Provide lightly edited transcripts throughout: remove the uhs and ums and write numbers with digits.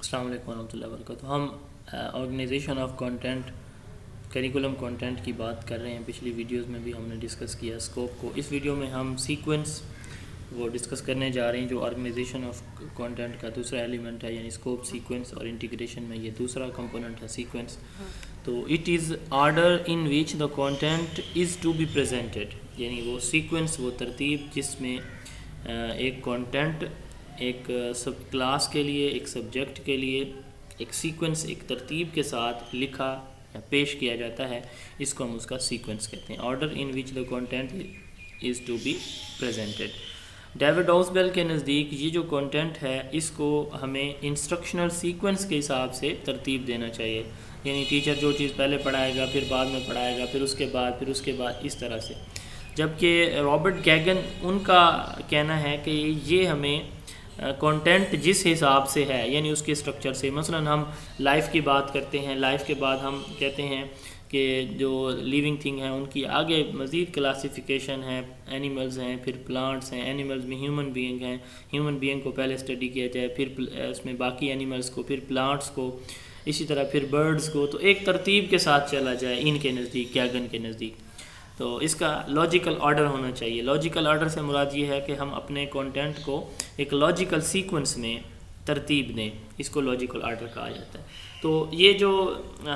السلام علیکم ورحمۃ اللہ وبرکاتہ. ہم organisation of content curriculum content کی بات کر رہے ہیں. پچھلی ویڈیوز میں بھی ہم نے ڈسکس کیا اسکوپ کو. اس ویڈیو میں ہم سیکوینس وہ ڈسکس کرنے جا رہے ہیں جو آرگنائزیشن آف کنٹینٹ کا دوسرا ایلیمنٹ ہے, یعنی اسکوپ, سیکوینس, اور انٹیگریشن میں یہ دوسرا کمپوننٹ ہے سیکوینس. تو it is order in which the content is to be presented, یعنی وہ سیکوینس, وہ ترتیب جس میں ایک کنٹینٹ ایک سب کلاس کے لیے, ایک سبجیکٹ کے لیے ایک سیکوینس, ایک ترتیب کے ساتھ لکھا یا پیش کیا جاتا ہے, اس کو ہم اس کا سیکوینس کہتے ہیں. Order in which the content is to be presented. David Ausubel کے نزدیک یہ جو کنٹینٹ ہے اس کو ہمیں انسٹرکشنل سیکوینس کے حساب سے ترتیب دینا چاہیے, یعنی ٹیچر جو چیز پہلے پڑھائے گا پھر بعد میں پڑھائے گا, پھر اس کے بعد اس طرح سے. جبکہ رابرٹ گیگن ان کا کہنا ہے کہ یہ ہمیں کنٹینٹ جس حساب سے ہے, یعنی اس کے اسٹرکچر سے, مثلا ہم لائف کی بات کرتے ہیں, لائف کے بعد ہم کہتے ہیں کہ جو لیونگ تھنگ ہیں ان کی آگے مزید کلاسیفیکیشن ہے, اینیملز ہیں, پھر پلانٹس ہیں, اینیملز میں ہیومن بینگ ہیں, ہیومن بینگ کو پہلے اسٹڈی کیا جائے, پھر اس میں باقی اینیملز کو, پھر پلانٹس کو, اسی طرح پھر برڈز کو, تو ایک ترتیب کے ساتھ چلا جائے ان کے نزدیک, گیگن کے نزدیک. تو اس کا لاجیکل آرڈر ہونا چاہیے. لاجیکل آرڈر سے مراد یہ ہے کہ ہم اپنے کنٹینٹ کو ایک لاجیکل سیکوینس میں ترتیب دیں, اس کو لاجیکل آرڈر کہا جاتا ہے. تو یہ جو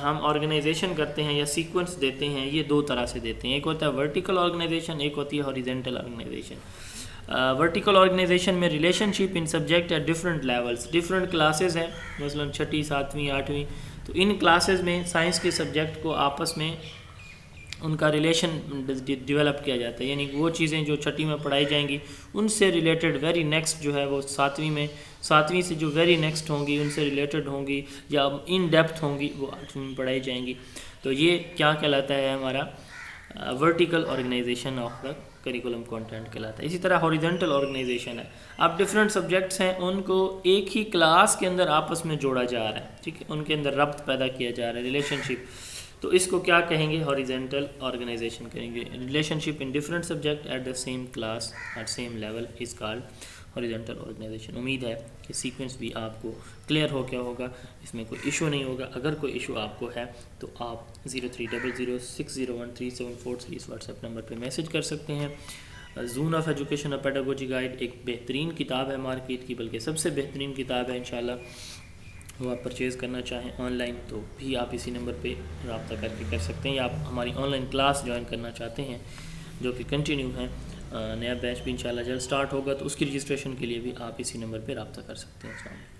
ہم آرگنائزیشن کرتے ہیں یا سیکوینس دیتے ہیں یہ دو طرح سے دیتے ہیں. ایک ہوتا ہے ورٹیکل آرگنائزیشن, ایک ہوتی ہے ہاریزونٹل آرگنائزیشن. ورٹیکل آرگنائزیشن میں relationship in subject at different levels, different classes ہیں, مثلا 6ٹھی 7ویں 8ویں, تو ان کلاسز میں سائنس کے سبجیکٹ کو آپس میں ان کا ریلیشن ڈیولپ کیا جاتا ہے, یعنی وہ چیزیں جو 6ٹھی میں پڑھائی جائیں گی ان سے ریلیٹڈ ویری نیکسٹ جو ہے وہ 7ویں سے جو ویری نیکسٹ ہوں گی ان سے ریلیٹڈ ہوں گی یا ان ڈیپتھ ہوں گی وہ 8ویں میں پڑھائی جائیں گی. تو یہ کیا کہلاتا ہے, ہمارا vertical organisation of the curriculum content کہلاتا ہے. اسی طرح ہاریزونٹل آرگنائزیشن ہے, اب ڈفرینٹ سبجیکٹس ہیں ان کو ایک ہی کلاس کے اندر آپس میں جوڑا جا رہا ہے, ٹھیک ہے, ان کے اندر ربط پیدا کیا جا رہا ہے, ریلیشن شپ. تو اس کو کیا کہیں گے, ہاریزونٹل آرگنائزیشن کہیں گے. Relationship in different subject at the same class at same level is called horizontal organisation. امید ہے کہ سیکوینس بھی آپ کو کلیئر ہو گیا ہوگا, اس میں کوئی ایشو نہیں ہوگا. اگر کوئی ایشو آپ کو ہے تو آپ 0300601374 اس واٹس ایپ نمبر پہ میسج کر سکتے ہیں. زون آف ایجوکیشن اور پیڈاگوجی گائیڈ ایک بہترین کتاب ہے مارکیٹ کی, بلکہ سب سے بہترین کتاب ہے انشاءاللہ. وہ آپ پرچیز کرنا چاہیں آن لائن تو بھی آپ اسی نمبر پہ رابطہ کر کے کر سکتے ہیں, یا آپ ہماری آن لائن کلاس جوائن کرنا چاہتے ہیں جو کہ کنٹینیو ہیں, نیا بیچ بھی انشاءاللہ جلد سٹارٹ ہوگا, تو اس کی رجسٹریشن کے لیے بھی آپ اسی نمبر پہ رابطہ کر سکتے ہیں. السلام علیکم.